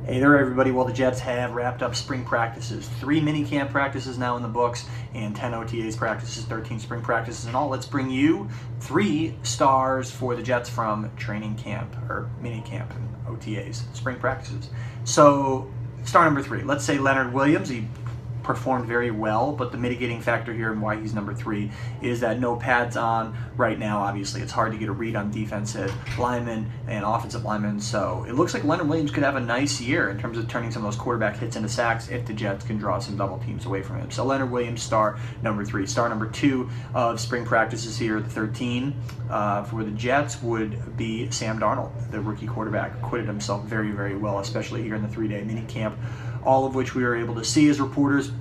Hey there everybody. Well, the Jets have wrapped up spring practices. 3 minicamp practices now in the books and 10 OTAs practices, 13 spring practices in all. Let's bring you 3 stars for the Jets from training camp or minicamp and OTAs, spring practices. So star number 3, let's say Leonard Williams. He performed very well, but the mitigating factor here and why he's number 3 is that no pads on right now. Obviously, it's hard to get a read on defensive linemen and offensive linemen, so it looks like Leonard Williams could have a nice year in terms of turning some of those quarterback hits into sacks if the Jets can draw some double teams away from him. So Leonard Williams, star number 3. Star number 2 of spring practices here, the 13 for the Jets, would be Sam Darnold. The rookie quarterback acquitted himself very, very well, especially here in the 3-day mini camp, all of which we were able to see as reporters.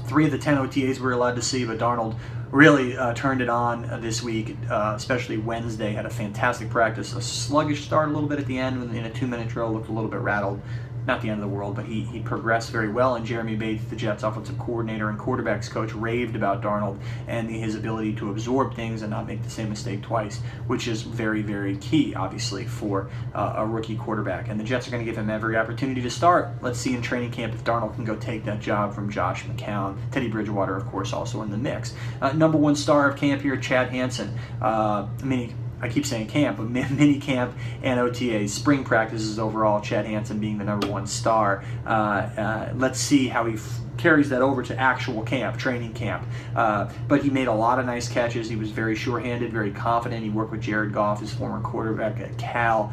3 of the 10 OTAs we were allowed to see, but Darnold really turned it on this week, especially Wednesday. Had a fantastic practice, a sluggish start a little bit at the end in a 2-minute drill, looked a little bit rattled. Not the end of the world, but he progressed very well, and Jeremy Bates, the Jets offensive coordinator and quarterbacks coach, raved about Darnold and his ability to absorb things and not make the same mistake twice, which is very, very key, obviously, for a rookie quarterback. And the Jets are going to give him every opportunity to start. Let's see in training camp if Darnold can go take that job from Josh McCown. Teddy Bridgewater, of course, also in the mix. Number 1 star of camp here, Chad Hansen. I keep saying camp, but mini camp and OTAs, spring practices overall, Chad Hansen being the number 1 star. Let's see how he carries that over to actual camp, training camp. But he made a lot of nice catches. He was very sure-handed, very confident. He worked with Jared Goff, his former quarterback at Cal,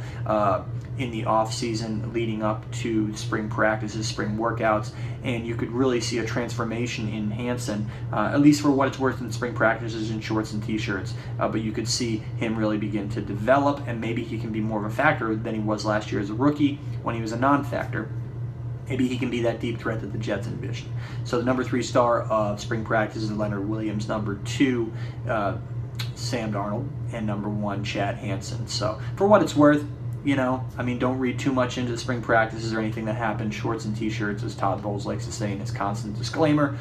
in the off-season leading up to spring practices, spring workouts, and you could really see a transformation in Hansen, at least for what it's worth in spring practices in shorts and t-shirts. But you could see him really begin to develop, and maybe he can be more of a factor than he was last year as a rookie when he was a non-factor. Maybe he can be that deep threat that the Jets envision. So the number 3 star of spring practice is Leonard Williams, number 2 Sam Darnold, and number 1 Chad Hansen. So for what it's worth, don't read too much into the spring practices or anything that happened. Shorts and t-shirts, as Todd Bowles likes to say in his constant disclaimer.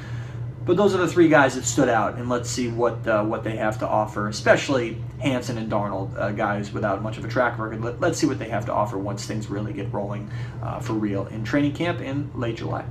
But those are the 3 guys that stood out, and let's see what they have to offer, especially Hansen and Darnold, guys without much of a track record. Let's see what they have to offer once things really get rolling for real in training camp in late July.